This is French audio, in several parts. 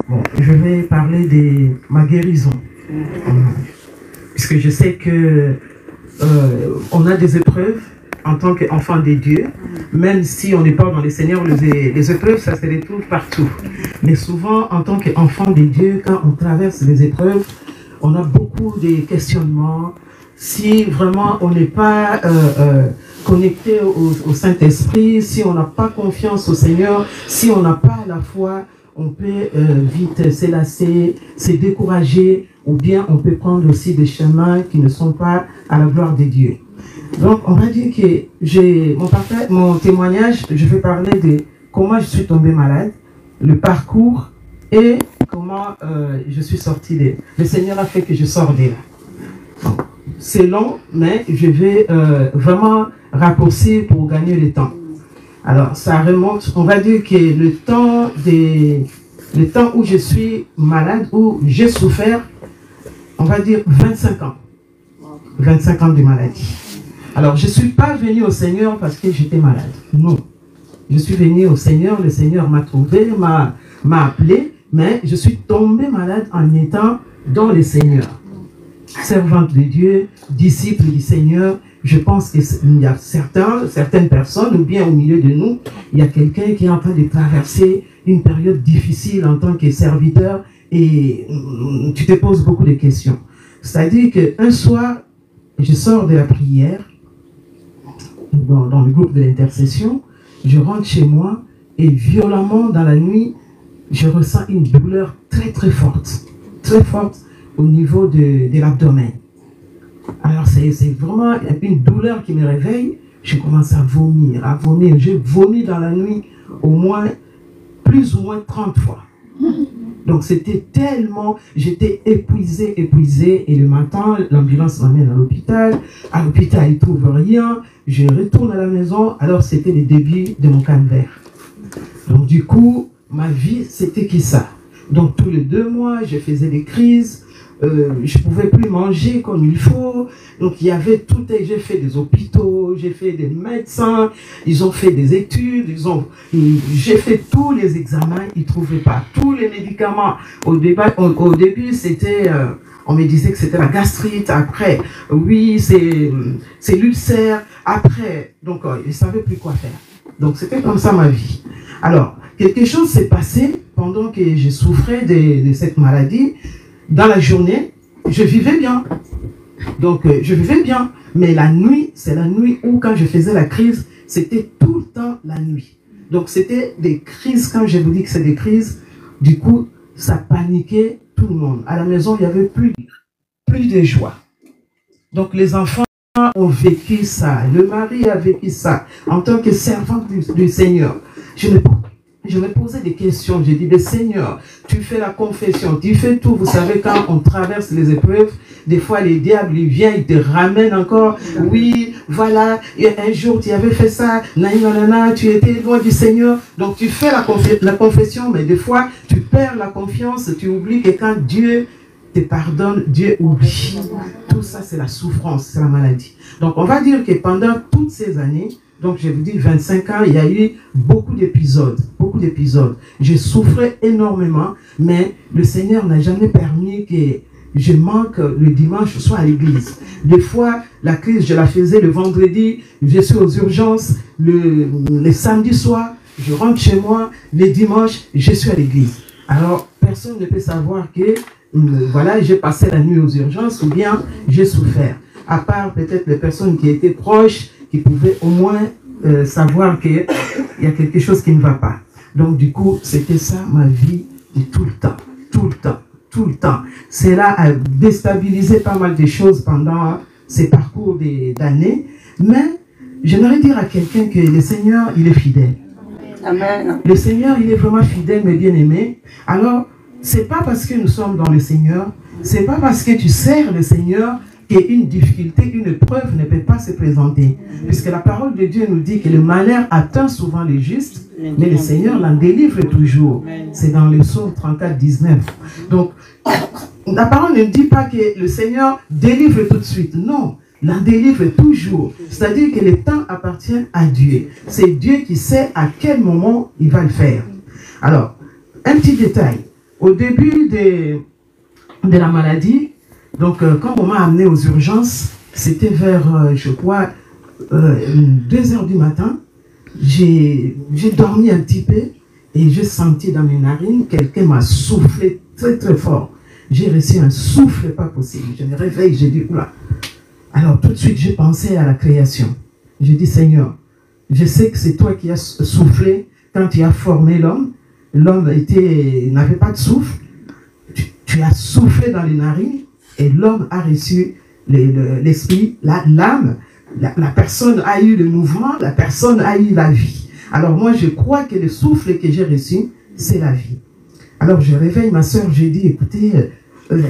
Bon, je vais parler de ma guérison. Puisque je sais que on a des épreuves en tant qu'enfant de Dieu, même si on n'est pas dans les Seigneurs, les épreuves, ça se retrouve partout. Mais souvent, en tant qu'enfant de Dieu, quand on traverse les épreuves, on a beaucoup de questionnements. Si vraiment on n'est pas connecté au Saint-Esprit, si on n'a pas confiance au Seigneur, si on n'a pas la foi, on peut vite s'élasser, se décourager, ou bien on peut prendre aussi des chemins qui ne sont pas à la gloire de Dieu. Donc on va dire que j'ai mon témoignage, je vais parler de comment je suis tombée malade, le parcours et comment je suis sortie de... Le Seigneur a fait que je sors de là. C'est long, mais je vais vraiment raccourcir pour gagner le temps. Alors, ça remonte, on va dire que le temps où je suis malade, où j'ai souffert, on va dire 25 ans. 25 ans de maladie. Alors, je ne suis pas venu au Seigneur parce que j'étais malade. Non. Je suis venu au Seigneur, le Seigneur m'a trouvé, m'a appelé, mais je suis tombée malade en étant dans le Seigneur. Servante de Dieu, disciple du Seigneur. Je pense qu'il y a certaines personnes, ou bien au milieu de nous, il y a quelqu'un qui est en train de traverser une période difficile en tant que serviteur et tu te poses beaucoup de questions. C'est-à-dire qu'un soir, je sors de la prière, dans le groupe de l'intercession, je rentre chez moi et violemment dans la nuit, je ressens une douleur très très forte au niveau de l'abdomen. Alors c'est vraiment une douleur qui me réveille. Je commence à vomir. J'ai vomi dans la nuit au moins, plus ou moins 30 fois. Donc c'était tellement, j'étais épuisé. Et le matin, l'ambulance m'amène à l'hôpital. À l'hôpital, ils ne trouvent rien. Je retourne à la maison. Alors c'était le début de mon calvaire. Donc du coup, ma vie, c'était que ça. Donc tous les 2 mois, je faisais des crises. Je ne pouvais plus manger comme il faut. Donc il y avait tout. J'ai fait des hôpitaux, j'ai fait des médecins, ils ont fait des études, j'ai fait tous les examens, ils ne trouvaient pas. Tous les médicaments, au début c'était, on me disait que c'était la gastrite, après, oui, c'est l'ulcère, après, donc ils ne savaient plus quoi faire. Donc c'était comme ça ma vie. Alors, quelque chose s'est passé pendant que je souffrais de cette maladie. Dans la journée, je vivais bien. Donc, je vivais bien. Mais la nuit, c'est la nuit où, quand je faisais la crise, c'était tout le temps la nuit. Donc, c'était des crises. Quand je vous dis que c'est des crises, du coup, ça paniquait tout le monde. À la maison, il n'y avait plus de joie. Donc, les enfants ont vécu ça. Le mari a vécu ça. En tant que servante du Seigneur, je me posais des questions. J'ai dit, mais Seigneur, tu fais la confession, tu fais tout. Vous savez, quand on traverse les épreuves, des fois, les diables, ils viennent, ils te ramènent encore. Oui, voilà, et un jour, tu avais fait ça, nanana, tu étais loin du Seigneur. Donc, tu fais la confession, mais des fois, tu perds la confiance, tu oublies que quand Dieu te pardonne, Dieu oublie. Tout ça, c'est la souffrance, c'est la maladie. Donc, on va dire que pendant toutes ces années, donc je vous dis 25 ans, il y a eu beaucoup d'épisodes, J'ai souffert énormément, mais le Seigneur n'a jamais permis que je manque le dimanche soit à l'église. Des fois, la crise, je la faisais le vendredi, je suis aux urgences, le samedi soir, je rentre chez moi, les dimanches, je suis à l'église. Alors, personne ne peut savoir que, voilà, j'ai passé la nuit aux urgences ou bien j'ai souffert. À part peut-être les personnes qui étaient proches, qui pouvaient au moins savoir qu'il y a quelque chose qui ne va pas. Donc du coup, c'était ça ma vie de tout le temps. Cela a déstabilisé pas mal de choses pendant ces parcours d'années. Mais j'aimerais dire à quelqu'un que le Seigneur, il est fidèle. Amen. Le Seigneur, il est vraiment fidèle, mes bien-aimés. Alors, c'est pas parce que nous sommes dans le Seigneur, c'est pas parce que tu sers le Seigneur qu'une difficulté, une épreuve ne peut pas se présenter. Puisque la parole de Dieu nous dit que le malheur atteint souvent les justes, mais le Seigneur l'en délivre toujours. C'est dans le psaume 34, 19. Donc, la parole ne dit pas que le Seigneur délivre tout de suite. Non, l'en délivre toujours. C'est-à-dire que le temps appartient à Dieu. C'est Dieu qui sait à quel moment il va le faire. Alors, un petit détail. Au début de la maladie, donc quand on m'a amené aux urgences, c'était vers, je crois, 2 heures du matin. J'ai dormi un petit peu et j'ai senti dans mes narines, quelqu'un m'a soufflé très très fort. J'ai reçu un souffle pas possible. Je me réveille, j'ai dit, oula. Alors tout de suite, j'ai pensé à la création. J'ai dit, Seigneur, je sais que c'est toi qui as soufflé quand tu as formé l'homme. L'homme n'avait pas de souffle. Tu as soufflé dans les narines et l'homme a reçu l'esprit, l'âme. La personne a eu le mouvement, la personne a eu la vie. Alors moi, je crois que le souffle que j'ai reçu, c'est la vie. Alors je réveille ma soeur, je dis, écoutez,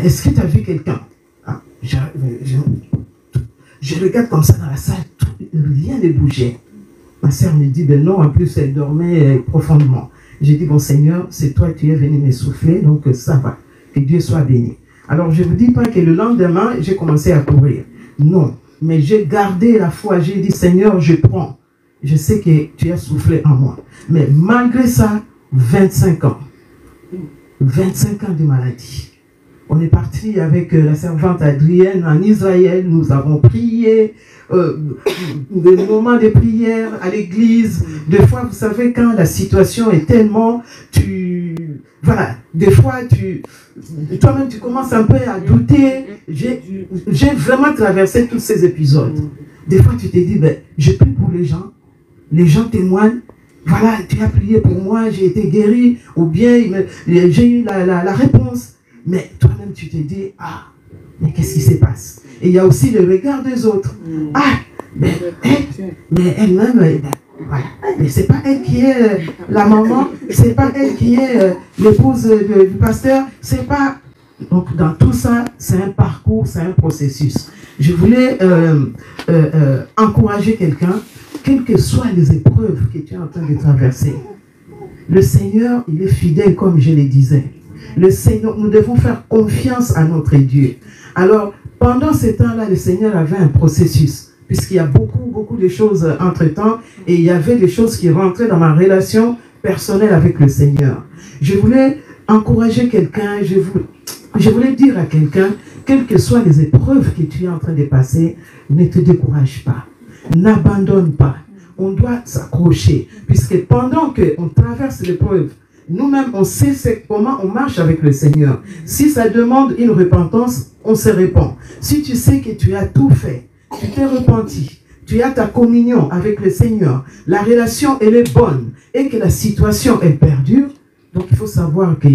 est-ce que tu as vu quelqu'un? Je regarde comme ça dans la salle, rien ne bougeait. Ma soeur me dit, ben non, en plus elle dormait profondément. J'ai dit, bon Seigneur, c'est toi qui es venu me souffler, donc ça va, que Dieu soit béni. Alors je ne vous dis pas que le lendemain, j'ai commencé à courir. Non, mais j'ai gardé la foi, j'ai dit, Seigneur, je prends. Je sais que tu as soufflé en moi. Mais malgré ça, 25 ans. 25 ans de maladie. On est parti avec la servante Adrienne en Israël. Nous avons prié, des moments de prière à l'église. Des fois, vous savez, quand la situation est tellement... Voilà, des fois, toi-même, tu commences un peu à douter. J'ai vraiment traversé tous ces épisodes. Des fois, tu te dis, ben, je prie pour les gens témoignent. Voilà, tu as prié pour moi, j'ai été guéri, ou bien j'ai eu la réponse. Mais toi-même, tu te dis, ah, mais qu'est-ce qui se passe? Et il y a aussi le regard des autres. Ah, mais elle-même, voilà. Mais c'est pas elle qui est la maman, c'est pas elle qui est l'épouse du pasteur, c'est pas... Donc, dans tout ça, c'est un parcours, c'est un processus. Je voulais encourager quelqu'un, quelles que soient les épreuves que tu es en train de traverser. Le Seigneur, il est fidèle, comme je le disais. Le Seigneur, nous devons faire confiance à notre Dieu. Alors, pendant ce temps-là, le Seigneur avait un processus, puisqu'il y a beaucoup de choses entre-temps, et il y avait des choses qui rentraient dans ma relation personnelle avec le Seigneur. Je voulais encourager quelqu'un, je voulais dire à quelqu'un, quelles que soient les épreuves que tu es en train de passer, ne te décourage pas, n'abandonne pas. On doit s'accrocher, puisque pendant qu'on traverse l'épreuve, nous-mêmes, on sait comment on marche avec le Seigneur. Si ça demande une repentance, on se répand. Si tu sais que tu as tout fait, tu t'es repenti, tu as ta communion avec le Seigneur, la relation, elle est bonne, et que la situation, elle perdure, donc il faut savoir que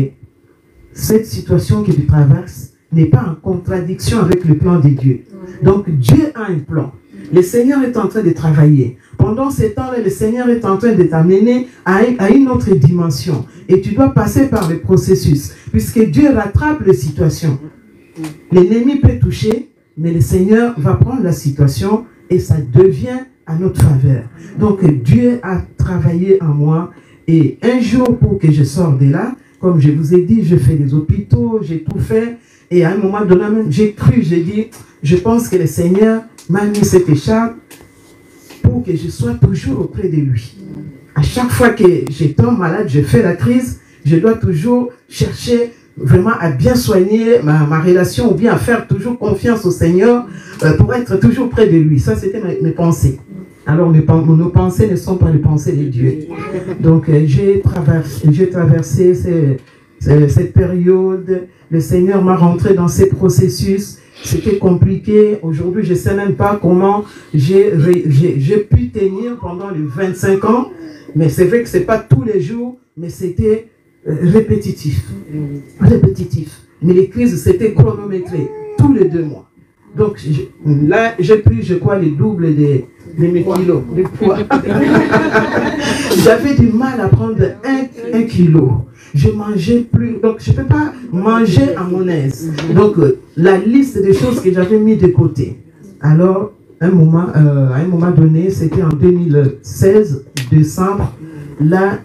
cette situation que tu traverses n'est pas en contradiction avec le plan de Dieu. Donc Dieu a un plan. Le Seigneur est en train de travailler. Pendant ce temps-là, le Seigneur est en train de t'amener à une autre dimension. Et tu dois passer par le processus. Puisque Dieu rattrape les situations. L'ennemi peut toucher, mais le Seigneur va prendre la situation et ça devient à notre faveur. Donc Dieu a travaillé en moi. Et un jour, pour que je sorte de là, comme je vous ai dit, je fais des hôpitaux, j'ai tout fait. Et à un moment donné, j'ai cru, j'ai dit, je pense que le Seigneur m'a mis cette écharpe pour que je sois toujours auprès de lui. À chaque fois que je tombe malade, je fais la crise, je dois toujours chercher vraiment à bien soigner ma relation ou bien à faire toujours confiance au Seigneur pour être toujours près de lui. Ça, c'était mes pensées. Alors, nos pensées ne sont pas les pensées de Dieu. Donc, j'ai traversé cette période. Le Seigneur m'a rentré dans ces processus. C'était compliqué. Aujourd'hui, je ne sais même pas comment j'ai pu tenir pendant les 25 ans. Mais c'est vrai que ce n'est pas tous les jours, mais c'était répétitif. Répétitif. Mais les crises, c'était chronométré tous les 2 mois. Donc là, j'ai pris, je crois, le double de mes kilos, de poids. J'avais du mal à prendre 1 kilo. Je mangeais plus, donc je ne peux pas manger à mon aise. Donc la liste des choses que j'avais mis de côté. Alors, à un moment donné, c'était en 2016, décembre, là,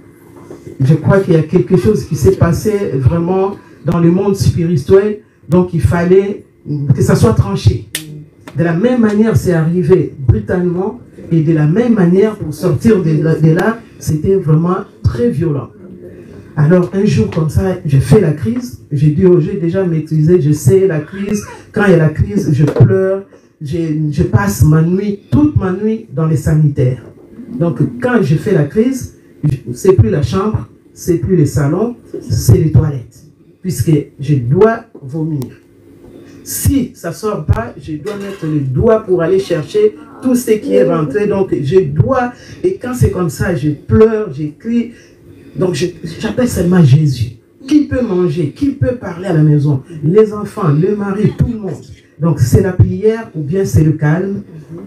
je crois qu'il y a quelque chose qui s'est passé vraiment dans le monde spirituel. Donc il fallait que ça soit tranché. De la même manière, c'est arrivé brutalement, et de la même manière, pour sortir de là, c'était vraiment très violent. Alors, un jour comme ça, j'ai fait la crise. J'ai dit, oh, j'ai déjà maîtrisé, je sais la crise. Quand il y a la crise, je pleure. Je passe ma nuit, toute ma nuit, dans les sanitaires. Donc, quand je fais la crise, c'est plus la chambre, c'est plus les salons, c'est les toilettes. Puisque je dois vomir. Si ça ne sort pas, je dois mettre le doigt pour aller chercher tout ce qui est rentré. Donc, je dois, et quand c'est comme ça, je pleure, j'écris. Donc, j'appelle seulement Jésus. Qui peut manger? Qui peut parler à la maison? Les enfants, le mari, tout le monde. Donc, c'est la prière ou bien c'est le calme,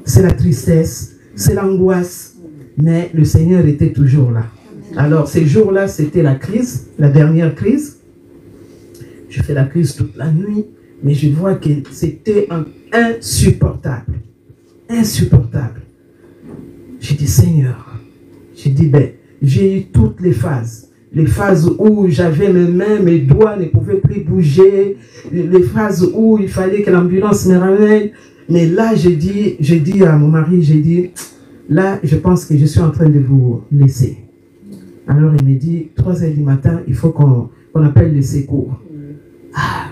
c'est la tristesse, c'est l'angoisse. Mais le Seigneur était toujours là. Alors, ces jours-là, c'était la crise, la dernière crise. Je fais la crise toute la nuit. Mais je vois que c'était insupportable. Insupportable. J'ai dit, Seigneur, j'ai dit, ben, j'ai eu toutes les phases. Les phases où j'avais mes mains, mes doigts ne pouvaient plus bouger. Les phases où il fallait que l'ambulance me ramène. Mais là, j'ai dit à mon mari, j'ai dit, là, je pense que je suis en train de vous laisser. Alors, il me dit, 3 heures du matin, il faut qu'on appelle les secours. Ah.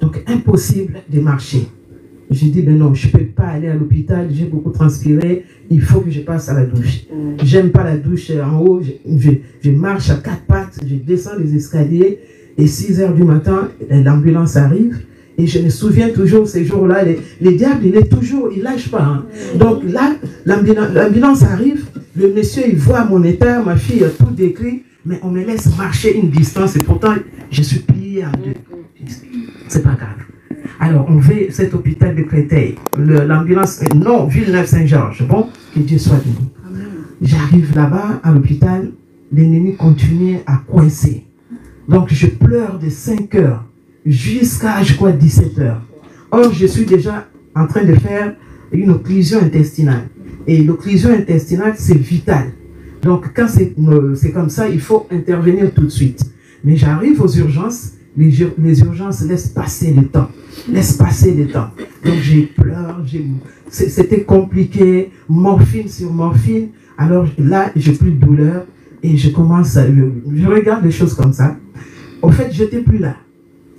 Donc, impossible de marcher. J'ai dit, ben non, je ne peux pas aller à l'hôpital, j'ai beaucoup transpiré, il faut que je passe à la douche. J'aime pas la douche en haut, je marche à 4 pattes, je descends les escaliers, et 6 heures du matin, l'ambulance arrive, et je me souviens toujours ces jours-là, les diables, il ne lâche pas. Hein. Donc là, l'ambulance arrive, le monsieur, il voit mon état, ma fille a tout décrit, mais on me laisse marcher une distance, et pourtant, je suis plié en deux. C'est pas grave. Alors, on va à cet hôpital de Créteil. L'ambulance, non, Villeneuve-Saint-Georges. Bon, que Dieu soit béni. J'arrive là-bas, à l'hôpital, l'ennemi continuait à coincer. Donc, je pleure de 5 heures jusqu'à, je crois, 17 heures. Or, je suis déjà en train de faire une occlusion intestinale. Et l'occlusion intestinale, c'est vital. Donc, quand c'est comme ça, il faut intervenir tout de suite. Mais j'arrive aux urgences. Les urgences laissent passer le temps. Laissent passer le temps. Donc j'ai pleuré, c'était compliqué, morphine sur morphine. Alors là, j'ai plus de douleur et je commence à... Je regarde les choses comme ça. Au fait, je n'étais plus là.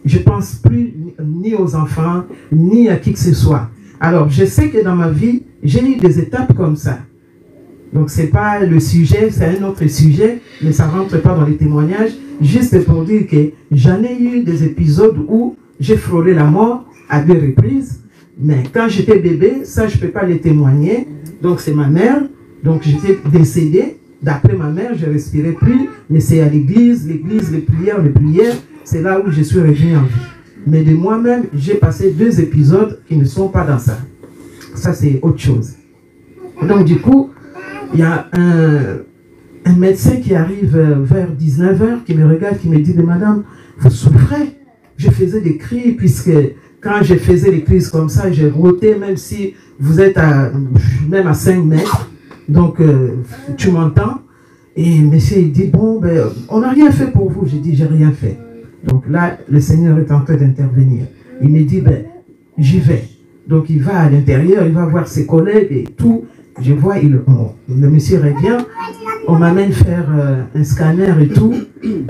Je ne pense plus ni aux enfants, ni à qui que ce soit. Alors je sais que dans ma vie, j'ai eu des étapes comme ça. Donc ce n'est pas le sujet, c'est un autre sujet, mais ça ne rentre pas dans les témoignages. Juste pour dire que j'en ai eu des épisodes où j'ai frôlé la mort à 2 reprises. Mais quand j'étais bébé, ça je ne peux pas les témoigner. Donc c'est ma mère. Donc j'étais décédée. D'après ma mère, je ne respirais plus. Mais c'est à l'église, les prières, c'est là où je suis revenu en vie. Mais de moi-même, j'ai passé 2 épisodes qui ne sont pas dans ça. Ça c'est autre chose. Donc du coup, il y a un médecin qui arrive vers 19 h, qui me regarde, qui me dit, madame, vous souffrez. Je faisais des cris, puisque quand je faisais des crises comme ça, j'ai roté, même si vous êtes même à 5 mètres. Donc, tu m'entends. Et monsieur, il dit, bon, ben, on n'a rien fait pour vous. J'ai dit, j'ai rien fait. Donc là, le Seigneur est en train d'intervenir. Il me dit, ben, j'y vais. Donc il va à l'intérieur, il va voir ses collègues et tout. Je vois, le monsieur revient, on m'amène faire un scanner et tout,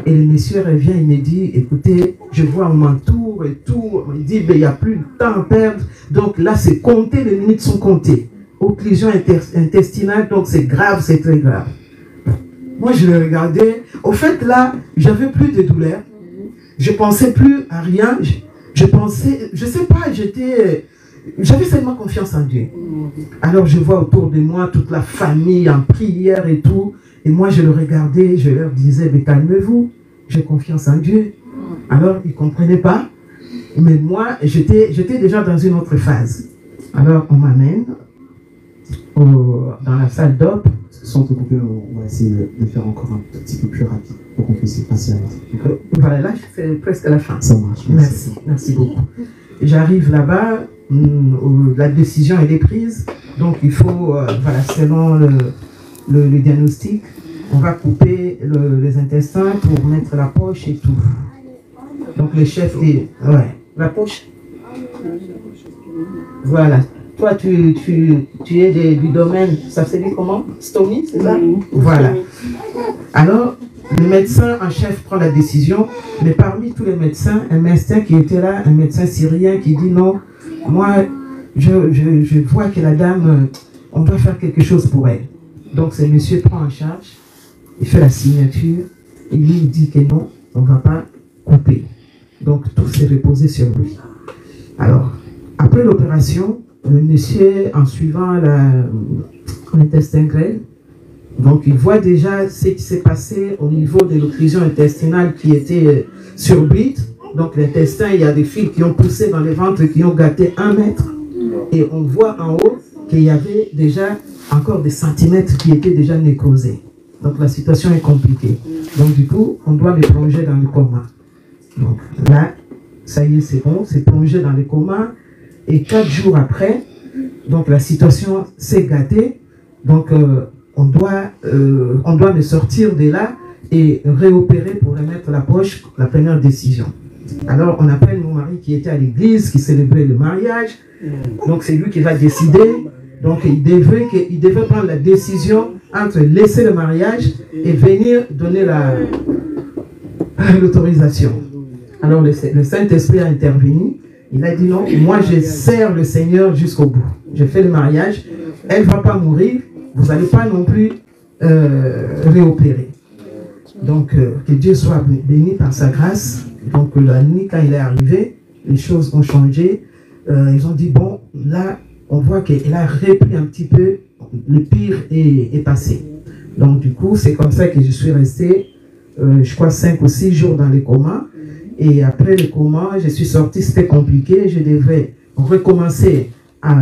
et le monsieur revient, il me dit, écoutez, je vois, on m'entoure et tout, il dit, ben, il n'y a plus de temps à perdre, donc là c'est compté, les minutes sont comptées. Occlusion intestinale, donc c'est grave, c'est très grave. Moi je le regardais, au fait là, j'avais plus de douleur, je pensais plus à rien, je pensais, je sais pas, j'avais seulement confiance en Dieu. Alors je vois autour de moi toute la famille en prière et tout. Et moi je le regardais, je leur disais, mais calmez-vous, j'ai confiance en Dieu. Alors ils ne comprenaient pas. Mais moi, j'étais déjà dans une autre phase. Alors on m'amène dans la salle d'op. Sans te couper, on va essayer de faire encore un petit peu plus rapide pour qu'on puisse passer à l'autre. Voilà, là c'est presque la fin. Ça marche. Merci beaucoup. J'arrive là-bas. La décision elle est prise, donc il faut, voilà, selon le diagnostic, on va couper les intestins pour mettre la poche et tout. Donc le chef dit, ouais, la poche. Voilà. Toi, tu es du domaine, ça se dit comment? Stomie, c'est ça? Voilà. Alors, le médecin en chef prend la décision, mais parmi tous les médecins, un médecin qui était là, un médecin syrien qui dit non, moi, je vois que la dame, on doit faire quelque chose pour elle. Donc ce monsieur prend en charge, il fait la signature, et lui il dit que non, on ne va pas couper. Donc tout s'est reposé sur lui. Alors, après l'opération, le monsieur, en suivant l'intestin grêle, donc il voit déjà ce qui s'est passé au niveau de l'occlusion intestinale qui était sur bride. Donc l'intestin, il y a des fils qui ont poussé dans le ventre, qui ont gâté 1 mètre. Et on voit en haut qu'il y avait déjà encore des centimètres qui étaient déjà nécrosés. Donc la situation est compliquée. Donc du coup, on doit le plonger dans le coma. Donc là, ça y est, c'est bon, c'est plongé dans le coma. Et 4 jours après, donc la situation s'est gâtée. Donc on doit me sortir de là et réopérer pour remettre la poche, la première décision. Alors on appelle mon mari qui était à l'église, qui célébrait le mariage. Donc c'est lui qui va décider. Donc il devait prendre la décision entre laisser le mariage et venir donner l'autorisation. Alors le Saint-Esprit a intervenu. Il a dit non, moi je sers le Seigneur jusqu'au bout. Je fais le mariage, elle ne va pas mourir, vous n'allez pas non plus réopérer. Donc que Dieu soit béni par sa grâce. Donc la nuit quand il est arrivé, les choses ont changé. Ils ont dit bon, là on voit qu'elle a repris un petit peu, le pire est passé. Donc du coup c'est comme ça que je suis resté, je crois 5 ou 6 jours dans le coma. Et après le coma, je suis sorti, c'était compliqué, je devais recommencer à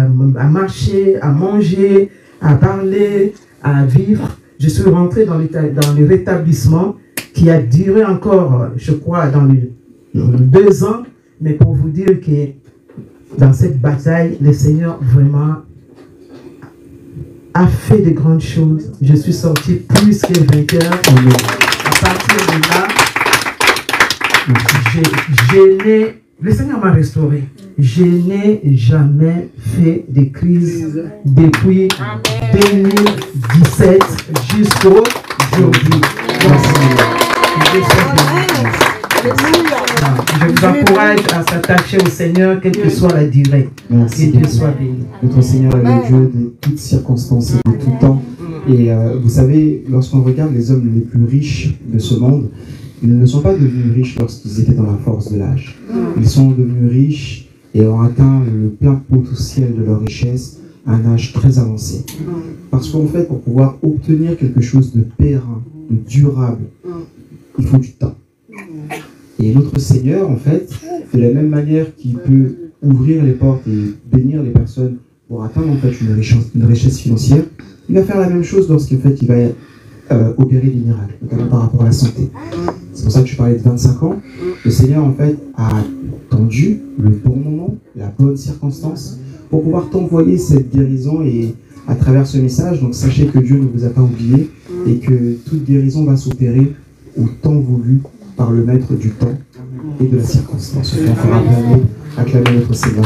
marcher, à manger, à parler, à vivre. Je suis rentré dans le rétablissement qui a duré encore, je crois, dans les 2 ans. Mais pour vous dire que dans cette bataille, le Seigneur vraiment a fait de grandes choses. Je suis sorti plus que vainqueur. À partir de là, le Seigneur m'a restauré. Je n'ai jamais fait de crise depuis 2017 jusqu'au aujourd'hui. Je vous encourage à s'attacher au Seigneur, quelle que soit la durée. Merci. Que Dieu soit béni. Notre Seigneur est le Dieu de toutes circonstances et de tout temps. Et vous savez, lorsqu'on regarde les hommes les plus riches de ce monde, ils ne sont pas devenus riches lorsqu'ils étaient dans la force de l'âge. Ils sont devenus riches et ont atteint le plein potentiel de leur richesse à un âge très avancé. Parce qu'en fait, pour pouvoir obtenir quelque chose de périn, de durable, il faut du temps. Et notre Seigneur, en fait, de la même manière qu'il peut ouvrir les portes et bénir les personnes pour atteindre en fait une richesse financière, il va faire la même chose lorsqu'en fait il va opérer des miracles, notamment par rapport à la santé. C'est pour ça que je parlais de 25 ans. Le Seigneur, en fait, a attendu le bon moment, la bonne circonstance, pour pouvoir t'envoyer cette guérison et à travers ce message. Donc sachez que Dieu ne vous a pas oublié et que toute guérison va s'opérer au temps voulu par le maître du temps et de la circonstance. On fera acclamer notre Seigneur.